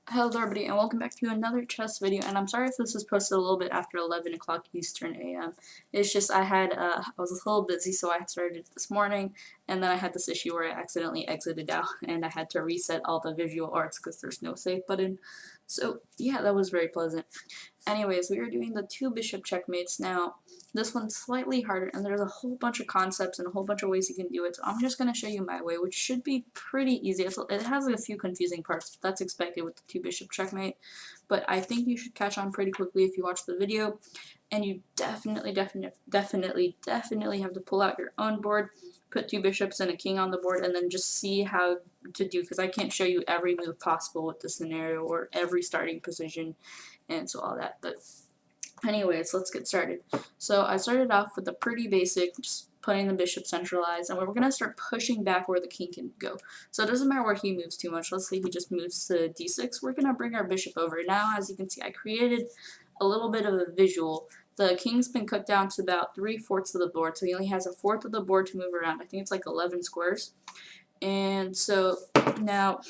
Hello everybody and welcome back to another chess video, and I'm sorry if this is posted a little bit after 11 o'clock Eastern AM. It's just I was a little busy, so I started it this morning, and then I had this issue where I accidentally exited out and I had to reset all the visual arts because there's no save button. So yeah, that was very pleasant. Anyways, we are doing the 2 bishop checkmates now. This one's slightly harder, and there's a whole bunch of concepts and a whole bunch of ways you can do it, so I'm just going to show you my way, which should be pretty easy. It has a few confusing parts, but that's expected with the 2 bishop checkmate, but I think you should catch on pretty quickly if you watch the video, and you definitely have to pull out your own board, put 2 bishops and a king on the board, and then just see how to do, because I can't show you every move possible with the scenario or every starting position and so all that. But anyways, let's get started. So I started off with a pretty basic, just putting the bishop centralized, and we're going to start pushing back where the king can go. So it doesn't matter where he moves too much. Let's say he just moves to d6. We're going to bring our bishop over. Now, as you can see, I created a little bit of a visual. The king's been cut down to about 3/4 of the board, so he only has 1/4 of the board to move around. I think it's like 11 squares. And so now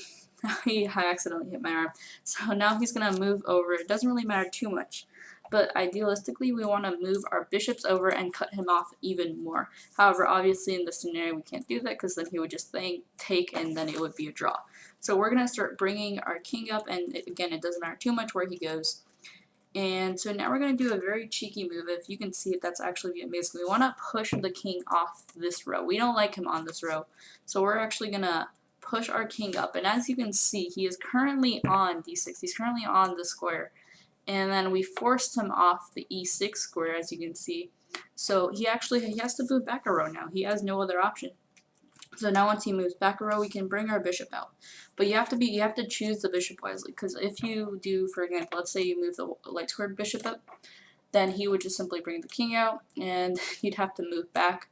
I accidentally hit my arm. So now he's going to move over. It doesn't really matter too much, but idealistically we want to move our bishops over and cut him off even more. However, obviously in this scenario we can't do that because then he would just take and then it would be a draw. So we're going to start bringing our king up, and again, it doesn't matter too much where he goes. And so now we're going to do a very cheeky move. If you can see it, that's actually Vietnamese. We want to push the king off this row. We don't like him on this row. So we're actually going to push our king up. And as you can see, he is currently on d6. He's currently on the square. And then we forced him off the e6 square, as you can see. So he has to move back a row now. He has no other option. So now once he moves back a row, we can bring our bishop out. But you have to choose the bishop wisely, because if you do, for example, let's say you move the light squared bishop up, then he would just simply bring the king out, and you'd have to move back,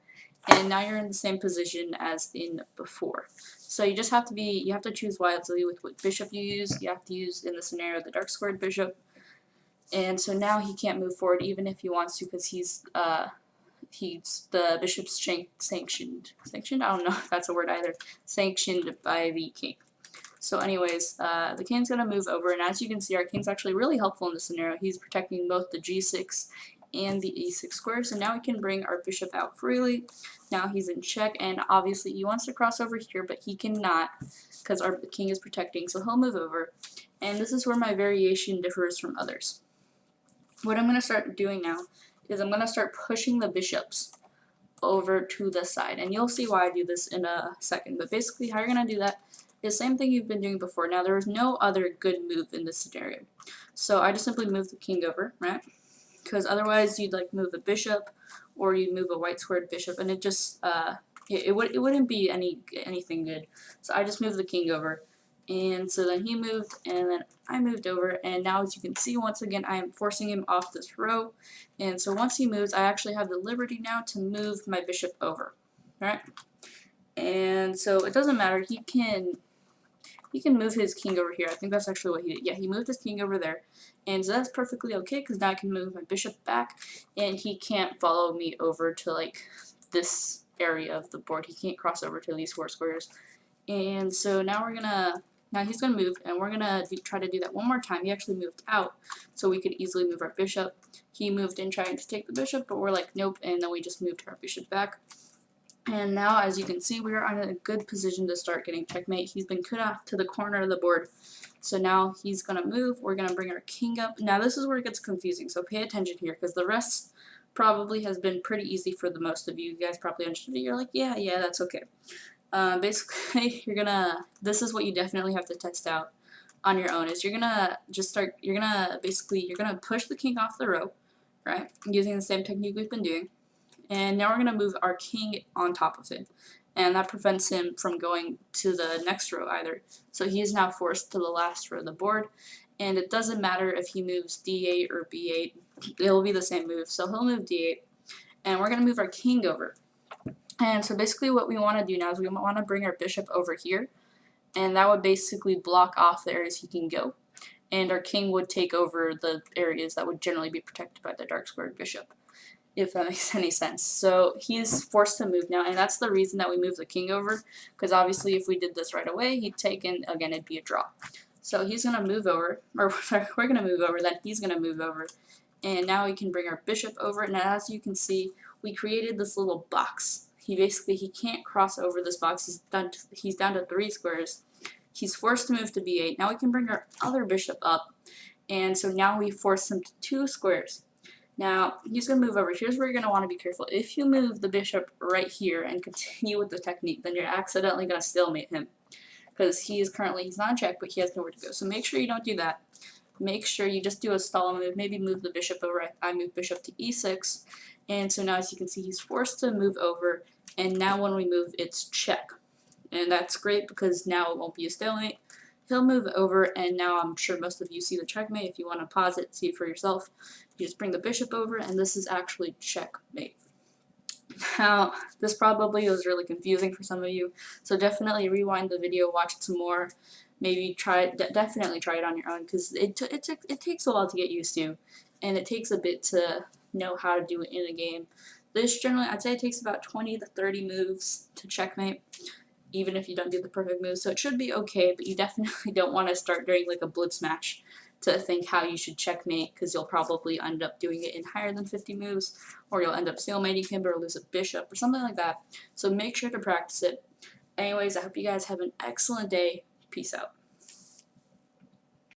and now you're in the same position as in before. So you have to choose wisely with what bishop you use. You have to use, in the scenario, the dark squared bishop, and so now he can't move forward even if he wants to, because the bishop's sanctioned. I don't know if that's a word either. Sanctioned by the king. So anyways, the king's going to move over, and as you can see, our king's actually really helpful in this scenario. He's protecting both the g6 and the e6 square, so now we can bring our bishop out freely. Now he's in check, and obviously he wants to cross over here, but he cannot because our king is protecting, so he'll move over. And this is where my variation differs from others. What I'm going to start doing now is I'm going to start pushing the bishops over to the side, and you'll see why I do this in a second. But basically how you're going to do that is the same thing you've been doing before. Now there is no other good move in this scenario, so I just simply move the king over, right? Because otherwise you'd like move a bishop, or you'd move a white squared bishop, and it just it wouldn't be anything good. So I just move the king over. And so then he moved, and then I moved over, and now as you can see, once again, I am forcing him off this row. And so once he moves, I actually have the liberty now to move my bishop over, right? And so it doesn't matter, he can move his king over here. I think that's actually what he did. Yeah, he moved his king over there, and so that's perfectly okay, because now I can move my bishop back, and he can't follow me over to like this area of the board. He can't cross over to these 4 squares. And so now he's going to move, and we're going to try to do that one more time. He actually moved out, so we could easily move our bishop. He moved in trying to take the bishop, but we're like, nope, and then we just moved our bishop back. And now, as you can see, we are in a good position to start getting checkmate. He's been cut off to the corner of the board, so now he's going to move. We're going to bring our king up. Now this is where it gets confusing, so pay attention here, because the rest probably has been pretty easy for the most of you. You guys probably understood it. You're like, yeah, that's okay. Basically, this is what you definitely have to test out on your own, is you're gonna push the king off the row, right, using the same technique we've been doing, and now we're gonna move our king on top of him, and that prevents him from going to the next row either, so he is now forced to the last row of the board, and it doesn't matter if he moves d8 or b8, it'll be the same move, so he'll move d8, and we're gonna move our king over. And so basically what we want to do now is we want to bring our bishop over here, and that would basically block off the areas he can go, and our king would take over the areas that would generally be protected by the dark squared bishop, if that makes any sense. So he's forced to move now, and that's the reason that we move the king over, because obviously if we did this right away, he'd take, and again it'd be a draw. So he's going to move over, or sorry, we're going to move over, then he's going to move over. And now we can bring our bishop over, and as you can see, we created this little box. He can't cross over this box. He's down to 3 squares. He's forced to move to b8. Now we can bring our other bishop up, and so now we force him to 2 squares. Now he's going to move over. Here's where you're going to want to be careful. If you move the bishop right here and continue with the technique, then you're accidentally going to stalemate him, because he's not in check, but he has nowhere to go. So make sure you don't do that. Make sure you just do a stall move, maybe move the bishop over. I move bishop to e6, and so now as you can see, he's forced to move over, and now when we move, it's check. And that's great because now it won't be a stalemate. He'll move over, and now I'm sure most of you see the checkmate. If you want to pause it, see it for yourself, you just bring the bishop over, and this is actually checkmate. Now, this probably was really confusing for some of you, so definitely rewind the video, watch it some more. Maybe definitely try it on your own, because it takes a while to get used to, and it takes a bit to know how to do it in a game. This generally, I'd say it takes about 20 to 30 moves to checkmate, even if you don't do the perfect moves, so it should be okay, but you definitely don't want to start during like a blitz match to think how you should checkmate, because you'll probably end up doing it in higher than 50 moves, or you'll end up stalemating him or lose a bishop or something like that. So make sure to practice it. Anyways, I hope you guys have an excellent day. Peace out.